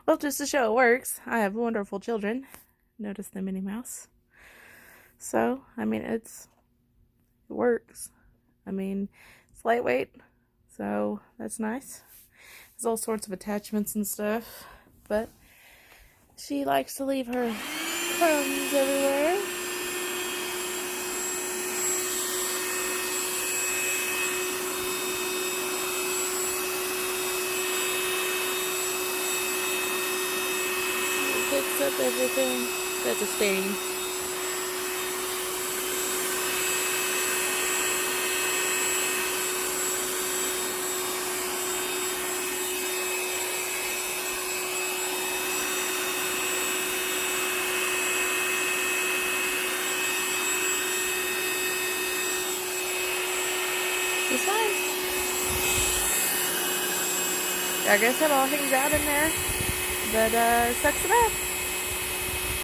Well, just to show it works, I have wonderful children. Notice the Minnie Mouse. So, I mean, it works. I mean, it's lightweight, so that's nice. There's all sorts of attachments and stuff, but she likes to leave her crumbs everywhere. It picks up everything. That's a stain. It's fine. I guess it all hangs out in there, but sucks it up.